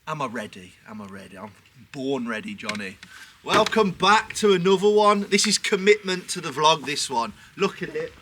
Am I ready? Am I ready? I'm born ready, Johnny. Welcome back to another one. This is commitment to the vlog, this one. Look at it.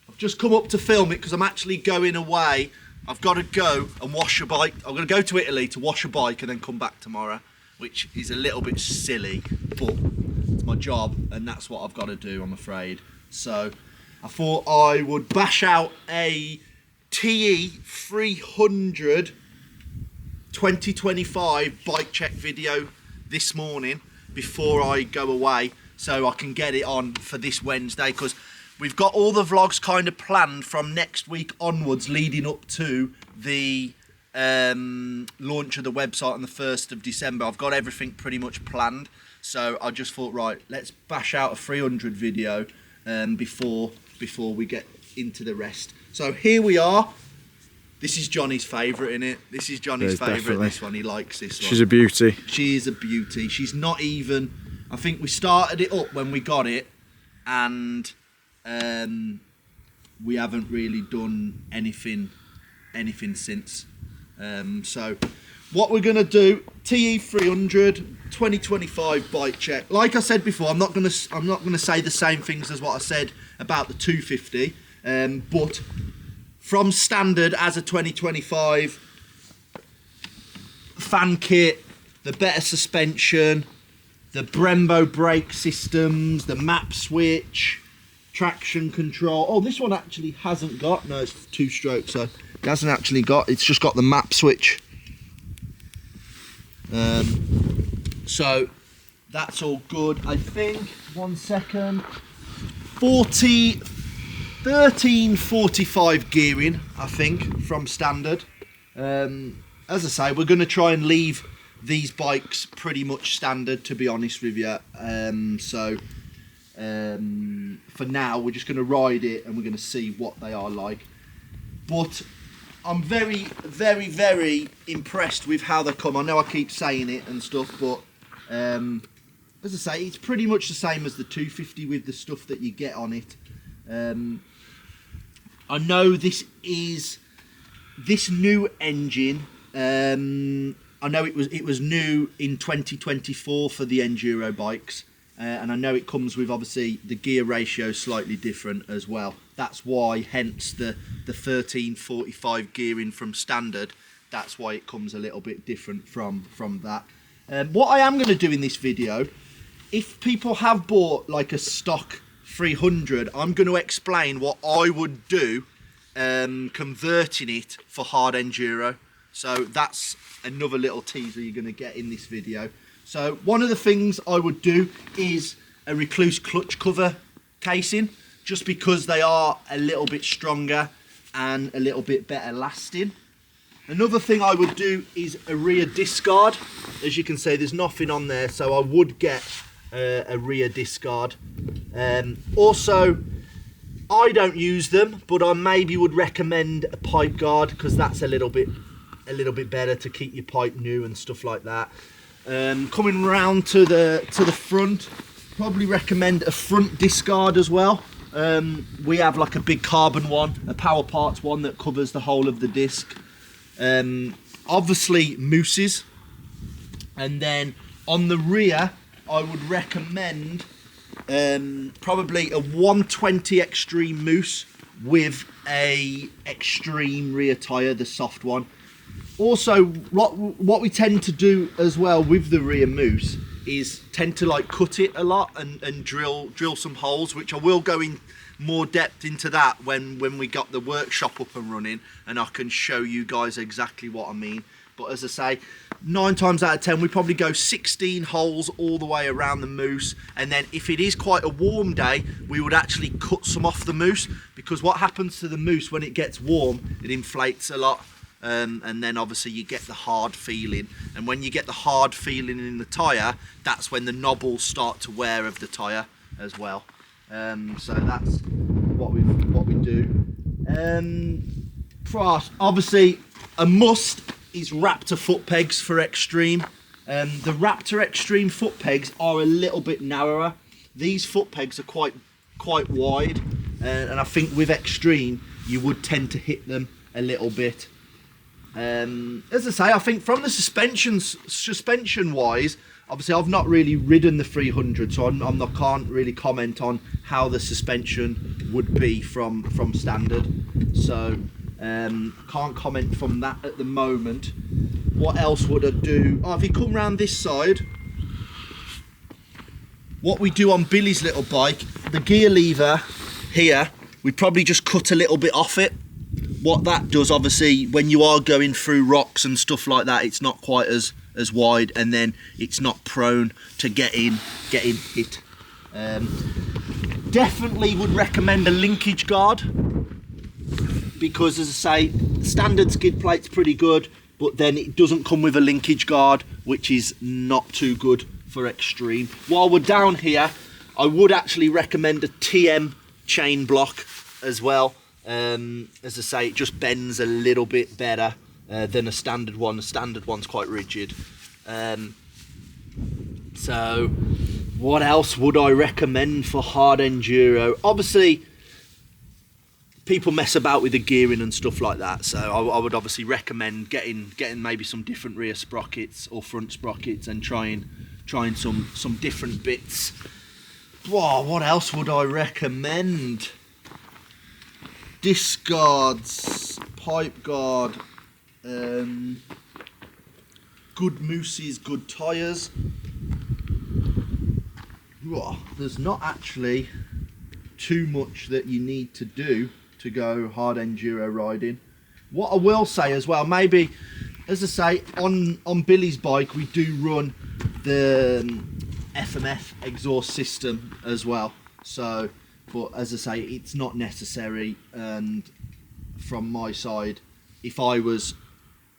I've just come up to film it because I'm actually going away. I've got to go and wash a bike. I'm going to go to Italy to wash a bike and then come back tomorrow, which is a little bit silly, but it's my job and that's what I've got to do, I'm afraid. So I thought I would bash out a TE300 2025 bike check video this morning before I go away, so I can get it on for this Wednesday, because we've got all the vlogs kind of planned from next week onwards leading up to the launch of the website on the 1st of December. I've got everything pretty much planned, so I just thought, right, let's bash out a 300 video before we get into the rest. So here we are. This is Johnny's favourite, innit? This is Johnny's favourite, this one. He likes this one. She's a beauty. She is a beauty. She's not even... I think we started it up when we got it, and we haven't really done anything since. So what we're going to do, TE300 2025 bike check. Like I said before, I'm not going to say the same things as what I said about the 250, but from standard as a 2025, fan kit, the better suspension, the Brembo brake systems, the map switch, traction control. Oh, this one actually hasn't got, no, it's 2-stroke, so it hasn't actually got, it's just got the map switch. So that's all good, I think. 1 second. 1345 gearing, I think, from standard. As I say, we're going to try and leave these bikes pretty much standard, to be honest with you. For now, we're just going to ride it and we're going to see what they are like. But I'm very, very, very impressed with how they come. I know I keep saying it and stuff, but as I say, it's pretty much the same as the 250 with the stuff that you get on it. I know this new engine. I know it was new in 2024 for the enduro bikes, and I know it comes with, obviously, the gear ratio slightly different as well. That's why, hence the 1345 gearing from standard. That's why it comes a little bit different from that. What I am going to do in this video, if people have bought like a stock 300, I'm going to explain what I would do converting it for hard enduro. So that's another little teaser you're going to get in this video. So one of the things I would do is a Recluse clutch cover casing, just because they are a little bit stronger and a little bit better lasting. Another thing I would do is a rear disc guard. As you can see, there's nothing on there, so I would get a rear disc guard. Also, I don't use them, but I maybe would recommend a pipe guard, because that's a little bit better to keep your pipe new and stuff like that. Coming round to the front, probably recommend a front disc guard as well. We have like a big carbon one, a Power Parts one that covers the whole of the disc. Obviously mousses, and then on the rear I would recommend probably a 120 Extreme mousse with a Extreme rear tyre, the soft one. Also, what we tend to do as well with the rear mousse is tend to like cut it a lot and drill some holes, which I will go in more depth into that when we got the workshop up and running, and I can show you guys exactly what I mean. But as I say, 9 times out of 10 we probably go 16 holes all the way around the mousse, and then if it is quite a warm day we would actually cut some off the mousse, because what happens to the mousse when it gets warm, it inflates a lot, and then obviously you get the hard feeling, and when you get the hard feeling in the tyre, that's when the knobbles start to wear of the tyre as well. So that's what we do. Obviously a must is Raptor foot pegs for Extreme. The Raptor Extreme foot pegs are a little bit narrower. These foot pegs are quite wide, and I think with Extreme you would tend to hit them a little bit. As I say, I think from the suspension wise, obviously I've not really ridden the 300, so I can't really comment on how the suspension would be from standard. So can't comment from that at the moment. What else would I do? Oh, if you come round this side, what we do on Billy's little bike, the gear lever here, we probably just cut a little bit off it. What that does, obviously, when you are going through rocks and stuff like that, it's not quite as wide, and then it's not prone to getting hit. Definitely would recommend a linkage guard, because as I say, standard skid plate's pretty good, but then it doesn't come with a linkage guard, which is not too good for extreme. While we're down here, I would actually recommend a TM chain block as well. As I say, it just bends a little bit better than a standard one. The standard one's quite rigid. So what else would I recommend for hard enduro? Obviously, people mess about with the gearing and stuff like that, so I would obviously recommend getting maybe some different rear sprockets or front sprockets and trying some different bits. Whoa, what else would I recommend? Disc guards, pipe guard, good mousses, good tyres. There's not actually too much that you need to do to go hard enduro riding. What I will say as well, maybe, as I say, on Billy's bike we do run the FMF exhaust system as well. So, but as I say, it's not necessary, and from my side, if I was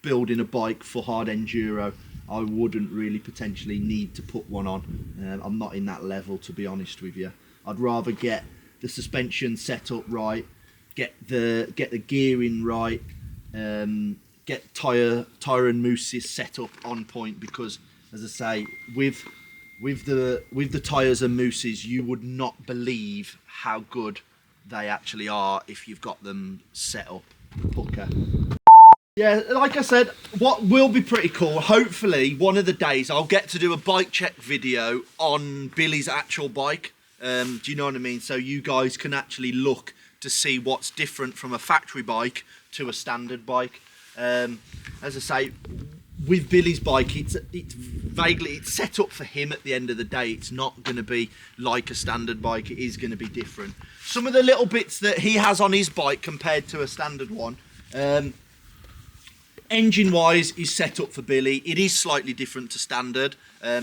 building a bike for hard enduro, I wouldn't really potentially need to put one on. I'm not in that level, to be honest with you. I'd rather get the suspension set up right, get the gearing right, get tire and mousses set up on point, because as I say, with the tyres and mousses, you would not believe how good they actually are if you've got them set up hooker. Yeah, like I said, what will be pretty cool, hopefully one of the days I'll get to do a bike check video on Billy's actual bike. Do you know what I mean? So you guys can actually look to see what's different from a factory bike to a standard bike. As I say, with Billy's bike, it's set up for him at the end of the day. It's not going to be like a standard bike. It is going to be different. Some of the little bits that he has on his bike compared to a standard one, engine wise, is set up for Billy. It is slightly different to standard,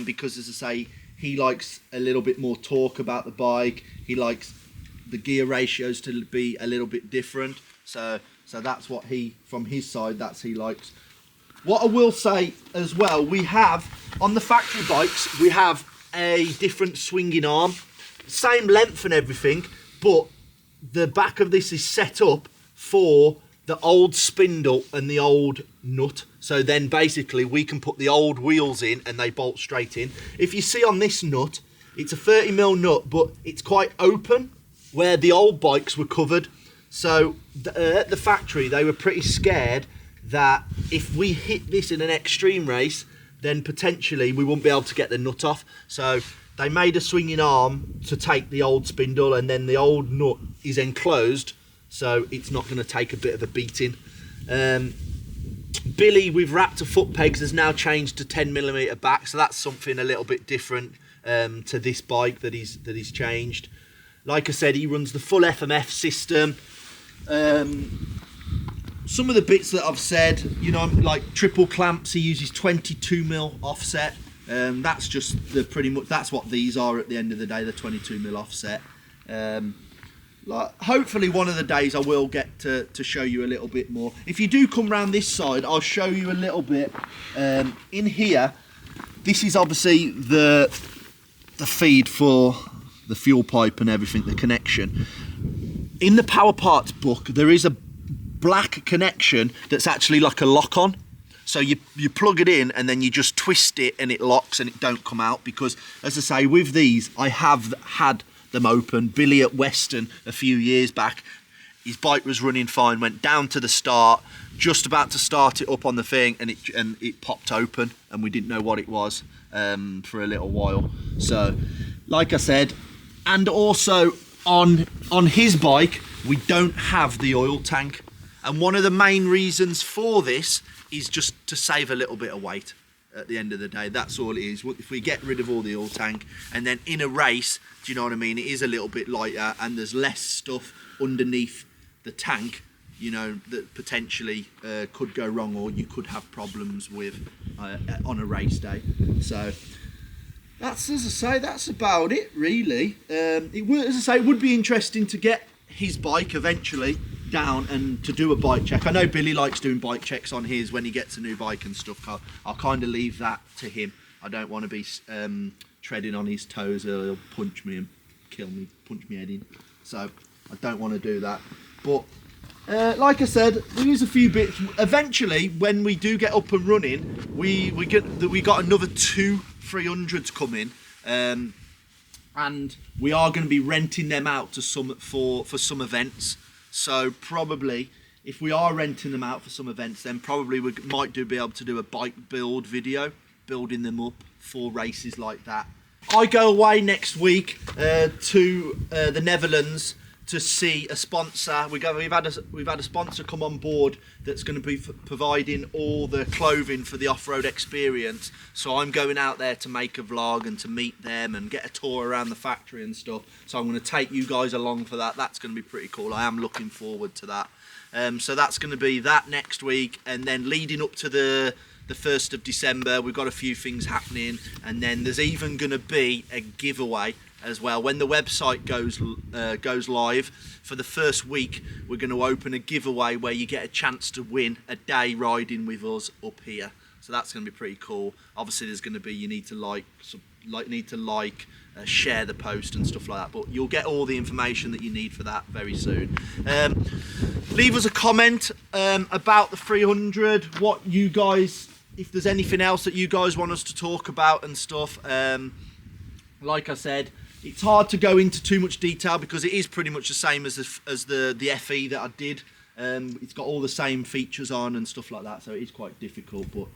because as I say, he likes a little bit more torque about the bike. He likes the gear ratios to be a little bit different. So that's what from his side, he likes. What I will say as well, we have, on the factory bikes, we have a different swinging arm. Same length and everything, but the back of this is set up for the old spindle and the old nut. So then basically we can put the old wheels in and they bolt straight in. If you see on this nut, it's a 30mm nut, but it's quite open, where the old bikes were covered. So at the factory, they were pretty scared that if we hit this in an extreme race, then potentially we wouldn't be able to get the nut off. So they made a swinging arm to take the old spindle, and then the old nut is enclosed, so it's not going to take a bit of a beating. Billy with Raptor foot pegs has now changed to 10mm back, so that's something a little bit different to this bike that he's changed. Like I said, he runs the full FMF system. Some of the bits that I've said, you know, like triple clamps, he uses 22mm offset. That's just that's what these are at the end of the day, the 22mm offset. Hopefully one of the days I will get to show you a little bit more. If you do come round this side, I'll show you a little bit. In here, this is obviously the feed for the fuel pipe and everything, the connection. In the power parts book, there is a black connection that's actually like a lock-on. So you plug it in and then you just twist it and it locks and it don't come out, because as I say, with these, I have had them open. Billy at Weston a few years back, his bike was running fine, went down to the start, just about to start it up on the thing, and it popped open, and we didn't know what it was for a little while. So, like I said, and also on his bike, we don't have the oil tank. And one of the main reasons for this is just to save a little bit of weight at the end of the day. That's all it is. If we get rid of all the oil tank, and then in a race, do you know what I mean, it is a little bit lighter and there's less stuff underneath the tank, you know, that potentially could go wrong, or you could have problems with on a race day. So that's, as I say, that's about it really. It would, as I say, it would be interesting to get his bike eventually down and to do a bike check. I know Billy likes doing bike checks on his when he gets a new bike and stuff. I'll kind of leave that to him. I don't want to be treading on his toes, or he'll punch me and kill me, punch me head in. So I don't want to do that. But like I said, there is a few bits. Eventually, when we do get up and running, we got another 2 300s coming, and we are going to be renting them out to for some events. So probably, if we are renting them out for some events, then probably we might be able to do a bike build video, building them up for races like that. I go away next week to the Netherlands to see a sponsor. We've had a sponsor come on board that's going to be providing all the clothing for the off-road experience. So I'm going out there to make a vlog and to meet them and get a tour around the factory and stuff. So I'm going to take you guys along for that. That's going to be pretty cool. I am looking forward to that. So that's going to be that next week, and then leading up to the 1st of December, we've got a few things happening, and then there's even going to be a giveaway as well. When the website goes live, for the first week, we're going to open a giveaway where you get a chance to win a day riding with us up here. So that's going to be pretty cool. Obviously, there's going to be, you need to share the post and stuff like that, but you'll get all the information that you need for that very soon. Leave us a comment about the 300, what you guys, if there's anything else that you guys want us to talk about and stuff. Like I said, it's hard to go into too much detail because it is pretty much the same as the FE that I did. It's got all the same features on and stuff like that, so it is quite difficult. But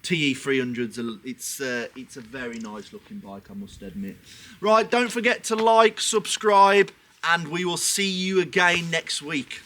TE300s, it's a very nice looking bike, I must admit. Right, don't forget to like, subscribe, and we will see you again next week.